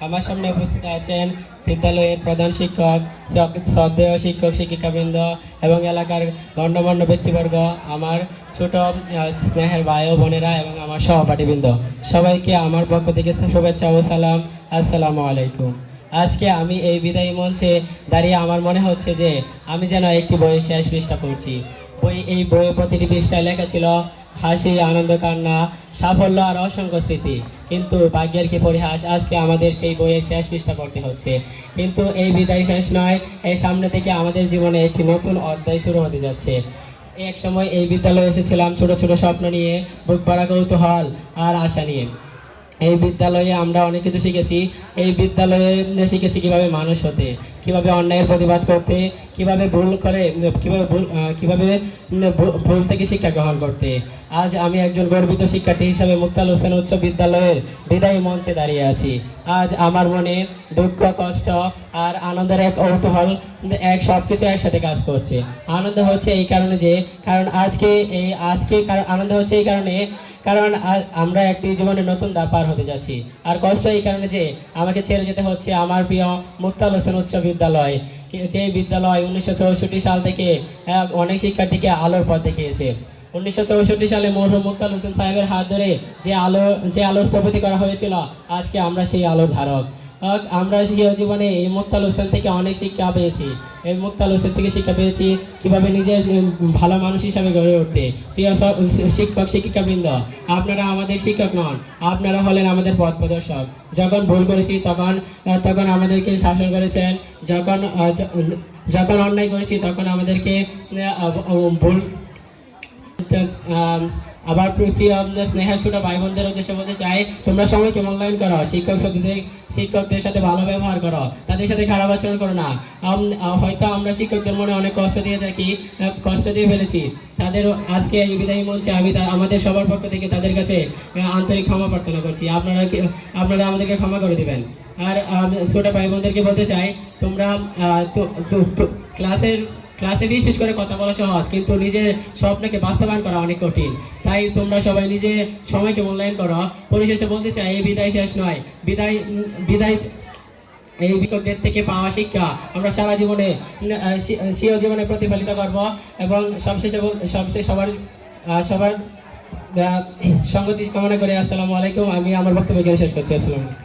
আমার সামনে উপস্থিত আছেন বিদ্যালয়ের প্রধান শিক্ষক, শ্রদ্ধেয় শিক্ষক শিক্ষিকাবৃন্দ এবং এলাকার গণ্যমান্য ব্যক্তিবর্গ, আমার ছোট স্নেহের ভাই ও বোনেরা এবং আমার সহপাঠীবৃন্দ, সবাইকে আমার পক্ষ থেকে শুভেচ্ছা ও সালাম। আসসালামু আলাইকুম। আজকে আমি এই বিদায়ী মঞ্চে দাঁড়িয়ে আমার মনে হচ্ছে যে আমি যেন একটি বইয়ের শেষ পৃষ্ঠা পড়ছি। এই বইয়ে প্রতিটি পৃষ্ঠায় লেখা ছিল হাসি, আনন্দ, কান্না, সাফল্য আর অসংখ্য স্মৃতি। কিন্তু ভাগ্যের কি পরিহাস, আজকে আমাদের সেই বইয়ের শেষ পৃষ্ঠা পড়তে হচ্ছে। কিন্তু এই বিদায় শেষ নয়, এই সামনে থেকে আমাদের জীবনে একটি নতুন অধ্যায় শুরু হতে যাচ্ছে। এক সময় এই বিদ্যালয়ে এসেছিলাম ছোট ছোট স্বপ্ন নিয়ে, বুক ভরা কৌতূহল আর আশা নিয়ে। এই বিদ্যালয়ে আমরা অনেক কিছু শিখেছি। এই বিদ্যালয়ে শিখেছি কিভাবে মানুষ হতে, কিভাবে অন্যায়ের প্রতিবাদ করতে, কিভাবে ভুল থেকে শিক্ষা গ্রহণ করতে। আজ আমি একজন গর্বিত শিক্ষার্থী হিসাবে মুক্তাল হোসেন উচ্চ বিদ্যালয়ের বিদায়ী মঞ্চে দাঁড়িয়ে আছি। আজ আমার মনে দুঃখ, কষ্ট আর আনন্দের এক কৌতূহল সবকিছু একসাথে কাজ করছে। আনন্দ হচ্ছে এই কারণে আনন্দ হচ্ছে এই কারণে কারণ আমরা একটি জীবনে নতুন ধাপ পার হতে যাচ্ছি। আর কষ্ট এই কারণে যে আমাকে ছেড়ে যেতে হচ্ছে আমার প্রিয় মুক্তাল হোসেন উচ্চ বিদ্যালয়, যে বিদ্যালয় 1964 সাল থেকে অনেক শিক্ষার্থীকে আলোর পথ দেখিয়েছে। 1964 সালে মরহুম মুক্তাল হোসেন সাহেবের হাত ধরে যে আলোর স্থপতি করা হয়েছিল, আজকে আমরা সেই আলোর ধারক। আমরা জীবনে এই মুক্তাল হোসেন থেকে অনেক শিক্ষা পেয়েছি। এই মুক্তাল হোসেন থেকে শিক্ষা পেয়েছি কিভাবে নিজের ভালো মানুষ হিসাবে গড়ে উঠতে। প্রিয় শিক্ষক শিক্ষিকাবৃন্দ, আপনারা আমাদের শিক্ষক নন, আপনারা হলেন আমাদের পথ প্রদর্শক। যখন ভুল করেছি তখন আমাদেরকে শাসন করেছেন, যখন অন্যায় করেছি তখন আমাদেরকে ভুল। আবার প্রিয় স্নেহের ছোট ভাই বোনদের উদ্দেশ্যে বলতে চাই, তোমরা সময়কে মূল্যায়ন করো, শিক্ষকদের সাথে ভালো ব্যবহার করো, তাদের সাথে খারাপ আচরণ করো না। হয়তো আমরা শিক্ষকদের মনে অনেক কষ্ট দিয়ে ফেলেছি। তাদের আজকে এই বিদায়ী মঞ্চে আমি আমাদের সবার পক্ষ থেকে তাদের কাছে আন্তরিক ক্ষমা প্রার্থনা করছি। আপনারা আমাদেরকে ক্ষমা করে দিবেন। আর ছোট ভাই বোনদেরকে বলতে চাই, তোমরা ক্লাসে বিশেষ করে কথা বলা সহজ, কিন্তু নিজের স্বপ্নকে বাস্তবায়ন করা অনেক কঠিন। তাই তোমরা সবাই নিজে সময়কে মূল্যায়ন করো। পরিশেষে বলতে চাই, এই বিদায় শেষ নয়। এই বিক্ষোভদের থেকে পাওয়া শিক্ষা আমরা সারা জীবনে স্বীয় জীবনে প্রতিফলিত করব। এবং সবশেষে সবার সঙ্গতি কামনা করে আসসালামু আলাইকুম। আমি আমার বক্তব্য শেষ করছি। আসসালামু আলাইকুম।